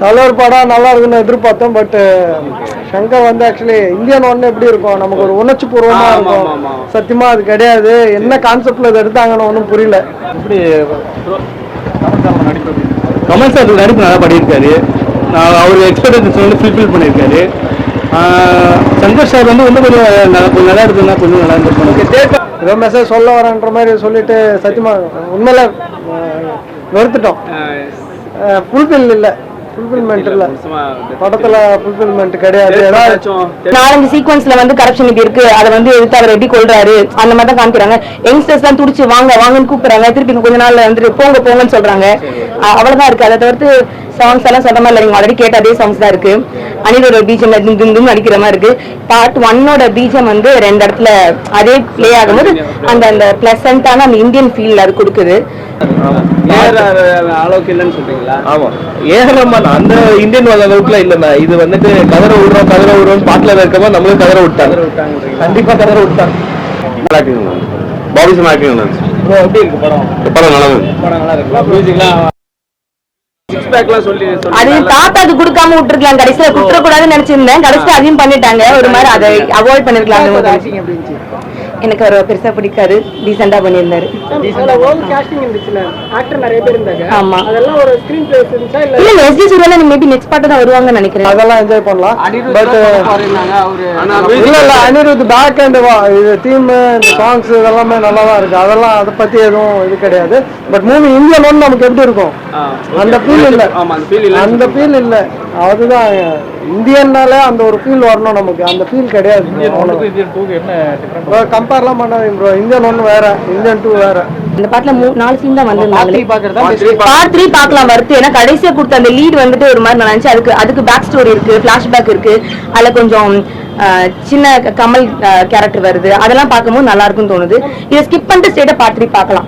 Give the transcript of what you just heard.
தலைவர் படம் நல்லா இருக்குன்னு எதிர்பார்த்தோம். பட் சங்கர் வந்து ஆக்சுவலி இந்தியன் ஒன்று எப்படி இருக்கும், நமக்கு ஒரு உணர்ச்சி பூர்வமாக இருக்கும். சத்தியமாக அது கிடையாது. என்ன கான்செப்டில் இது எடுத்தாங்கன்னு ஒன்றும் புரியல. இப்படி கமல் சார் நடிப்பு நல்லா பண்ணியிருக்காரு. அவர் எக்ஸ்பெக்டேஷன்ஸ் வந்து ஃபுல்ஃபில் பண்ணியிருக்காரு. சங்கர் சார் வந்து கொஞ்சம் நல்லா இருக்குன்னா கொஞ்சம் நல்லா இருந்திருக்கும். ஏதோ மெசேஜ் சொல்ல வரேன்ற மாதிரி சொல்லிட்டு சத்தியமாக உண்மையில வெறுத்துட்டோம். ஃபுல்ஃபில் இல்லை, ஃபுல்ஃபில்மெண்ட் இல்ல படத்துல, ஃபுல்ஃபில்மெண்ட் கிடையாது. நாலஞ்சு சீக்வன்ஸ்ல வந்து கரப்ஷன் இப்படி இருக்கு, அதை வந்து எடுத்து அவர் எப்படி கொள்றாரு அந்த மாதிரி தான் காமிக்கிறாங்க. யங்ஸ்டர்ஸ் எல்லாம் துடிச்சு வாங்க வாங்கன்னு கூப்பிடுறாங்க, திருப்பி கொஞ்ச நாள்ல வந்து போங்க போங்கன்னு சொல்றாங்க. அவ்வளவுதான் இருக்கு. அதை தவிர்த்து சாங்ஸ் எல்லாம் சொல்ற மாதிரி இல்லை. ஆல்ரெடி கேட்ட அதே சாங்ஸ் தான் இருக்கு. அனிலோட பீஜம் தும் அடிக்கிற மாதிரி இருக்கு. பார்ட் 1ஓட பீஜம் வந்து 2 இடத்துல அதே பிளே ஆகும்போது அந்த அந்த பிளசண்டான அந்த இந்தியன் ஃபீல் அது கொடுக்குது. அளவுக்கு இல்லைன்னு சொல்றீங்களா? ஆமா, ஏகரமான அந்த இந்தியன் அளவுக்குலாம் இல்லைண்ணா. இது வந்துட்டு கதற விடுறோம் பாட்டில் இருக்கமா நம்மளும் கதற விட்டாங்க. கண்டிப்பா கதற விட்டாங்க. பாபிசன் ஆக்டிங் எப்படி இருக்கு படம்? படம் நல்லா இருக்கு. அது தாத்தாக்கு கொடுக்காம விட்டுருக்கலாம், கடைசியில குடுக்க கூடாதுன்னு நினைச்சிருந்தேன். கடைசியில அதையும் பண்ணிட்டாங்க. ஒரு மாதிரி அதை அவாய்ட் பண்ணிருக்கலாம். எனக்கு ஒரு பெருசா பிடிக்காது, டீசெண்டா பண்ணியிருந்தாரு. ஆமா, இல்ல எஸ்டி சூர்யா மேபி நெக்ஸ்ட் பார்ட் தான் வருவாங்கன்னு நினைக்கிறேன். அதெல்லாம் என்ஜாய் பண்ணலாம். பட் இல்ல இல்ல அனிருத் பேக் அண்ட் இது தீம், இந்த சாங்ஸ் இதெல்லாமே நல்லா தான் இருக்கு. அதெல்லாம் அதை பத்தி எதுவும் இது கிடையாது. பட் மூவி இந்தியன் ஒன்று நமக்கு எப்படி இருக்கும் அந்த ஃபீல் இல்ல, அந்த ஃபீல் இல்ல. அதுதான் இந்தியன்னால அந்த ஒரு ஃபீல் வரணும் நமக்கு, அந்த ஃபீல் கிடையாது. கம்பேர்லாம் பண்ணாதீங்க ப்ரோ. இந்தியன் 1 வேற, இந்தியன் 2 வேற. இந்த பாட்டுல 4 சீன் தான் வந்து பார்ட் 3 பார்க்கலாம் வருது. ஏன்னா கடைசியா கொடுத்த அந்த லீட் வந்துட்டு ஒரு மாதிரி நினைச்சு அதுக்கு பேக் ஸ்டோரி இருக்கு, பிளாஷ்பேக் இருக்கு. அதுல கொஞ்சம் சின்ன கமல் கேரக்டர் வருது. அதெல்லாம் பார்க்கும்போது நல்லா இருக்கும்னு தோணுது. இதை ஸ்கிப் பண்ணிட்டு ஸ்ட்ரெயிட்டா பார்ட் 3 பார்க்கலாம்.